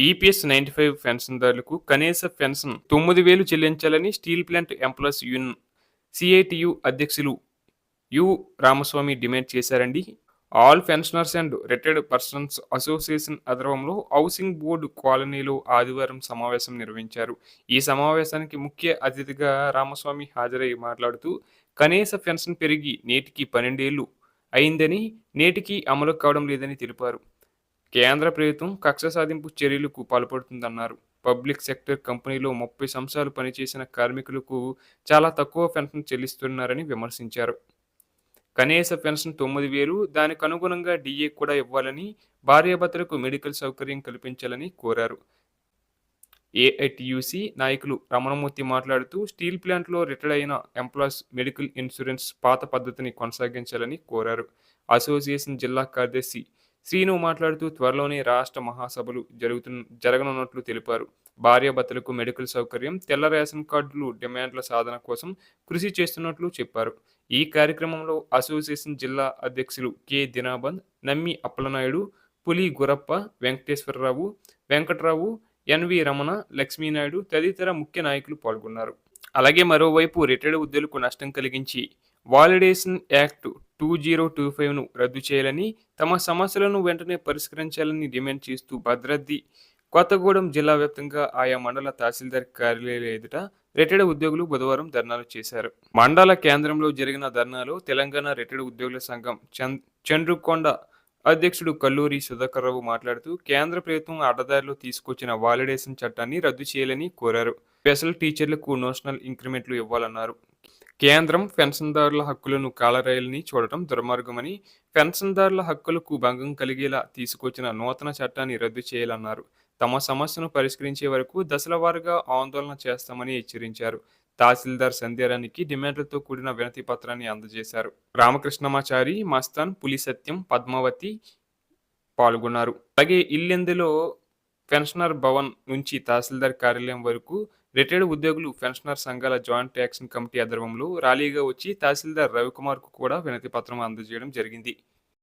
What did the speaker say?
EPS 95 పెన్షన్దారులకు కనీస pension 9,000 చెల్లించాలని steel plant employees union CITU అధ్యక్షులు యు. రామస్వామి డిమాండ్ చేశారండి. All pensioners and retired persons association ఆధ్వర్యంలో హౌసింగ్ బోర్డు కాలనీలో ఆదివారం సమావేశం నిర్వహించారు. ఈ సమావేశానికి ముఖ్య అతిథిగా రామస్వామి హాజరై మాట్లాడుతూ కనీస పెన్షన్ పెరిగి నేటికి 12 ఏళ్లు అయిందని, నేటికి అమలు కావడం లేదని తెలిపారు. కేంద్ర ప్రభుత్వం కక్ష సాధింపు చర్యలకు పాల్పడుతుందన్నారు. పబ్లిక్ సెక్టర్ కంపెనీలో 30 సంవత్సరాలు పనిచేసిన కార్మికులకు చాలా తక్కువ పెన్షన్ చెల్లిస్తున్నారని విమర్శించారు. కనీస పెన్షన్ 9,000, దానికి అనుగుణంగా డీఏ కూడా ఇవ్వాలని, భార్యాభర్తలకు మెడికల్ సౌకర్యం కల్పించాలని కోరారు. ఏఐటియుసి నాయకులు రమణమూర్తి మాట్లాడుతూ స్టీల్ ప్లాంట్లో రిటైర్డ్ అయిన ఎంప్లాయీస్ మెడికల్ ఇన్సూరెన్స్ పాత పద్ధతిని కొనసాగించాలని కోరారు. అసోసియేషన్ జిల్లా కార్యదర్శి శ్రీను మాట్లాడుతూ త్వరలోనే రాష్ట్ర మహాసభలు జరగనున్నట్లు తెలిపారు. భార్యాభర్తలకు మెడికల్ సౌకర్యం, తెల్ల రేషన్ కార్డులు డిమాండ్ల సాధన కోసం కృషి చేస్తున్నట్లు చెప్పారు. ఈ కార్యక్రమంలో అసోసియేషన్ జిల్లా అధ్యక్షులు కె దినాబంద్, నమ్మి అప్పలనాయుడు, పులి గురప్ప, వెంకటేశ్వరరావు, వెంకట్రావు, ఎన్వి రమణ, లక్ష్మీనాయుడు తదితర ముఖ్య నాయకులు పాల్గొన్నారు. అలాగే మరోవైపు రిటైర్డ్ ఉద్యోగులకు నష్టం కలిగించి వాలిడేషన్ యాక్ట్ 2025ను రద్దు చేయాలని, తమ సమస్యలను వెంటనే పరిష్కరించాలని డిమాండ్ చేస్తూ భద్రాద్రి కొత్తగూడెం జిల్లా వ్యాప్తంగా ఆయా మండల తహసీల్దార్ కార్యాలయాల ఎదుట రిటైర్డ్ ఉద్యోగులు బుధవారం ధర్నాలు చేశారు. మండల కేంద్రంలో జరిగిన ధర్నాలో తెలంగాణ రిటైర్డ్ ఉద్యోగుల సంఘం చండ్రుకొండ అధ్యక్షుడు కల్లూరి సుధాకర్రావు మాట్లాడుతూ కేంద్ర ప్రభుత్వం అడ్డదారిలో తీసుకొచ్చిన వాలిడేషన్ చట్టాన్ని రద్దు చేయాలని కోరారు. స్పెషల్ టీచర్లకు నోషనల్ ఇంక్రిమెంట్లు ఇవ్వాలన్నారు. కేంద్రం పెన్షన్దారుల హక్కులను కాలరాయాలని చూడటం దుర్మార్గమని, పెన్షన్దారుల హక్కులకు భంగం కలిగేలా తీసుకొచ్చిన నూతన చట్టాన్ని రద్దు చేయాలన్నారు. తమ సమస్యను పరిష్కరించే వరకు దశలవారీగా ఆందోళన చేస్తామని హెచ్చరించారు. తహసీల్దార్ సంధ్యారానికి డిమాండ్లతో కూడిన వినతి పత్రాన్ని అందజేశారు. రామకృష్ణమాచారి, మస్తాన్, పులి సత్యం, పద్మావతి పాల్గొన్నారు. అలాగే ఇల్లెందులో పెన్షనర్ భవన్ నుంచి తహసీల్దార్ కార్యాలయం వరకు రిటైర్డ్ ఉద్యోగులు పెన్షనర్ సంఘాల జాయింట్ యాక్షన్ కమిటీ ఆధ్వర్యంలో ర్యాలీగా వచ్చి తహసీల్దార్ రవికుమార్కు కూడా వినతి పత్రం అందజేయడం జరిగింది.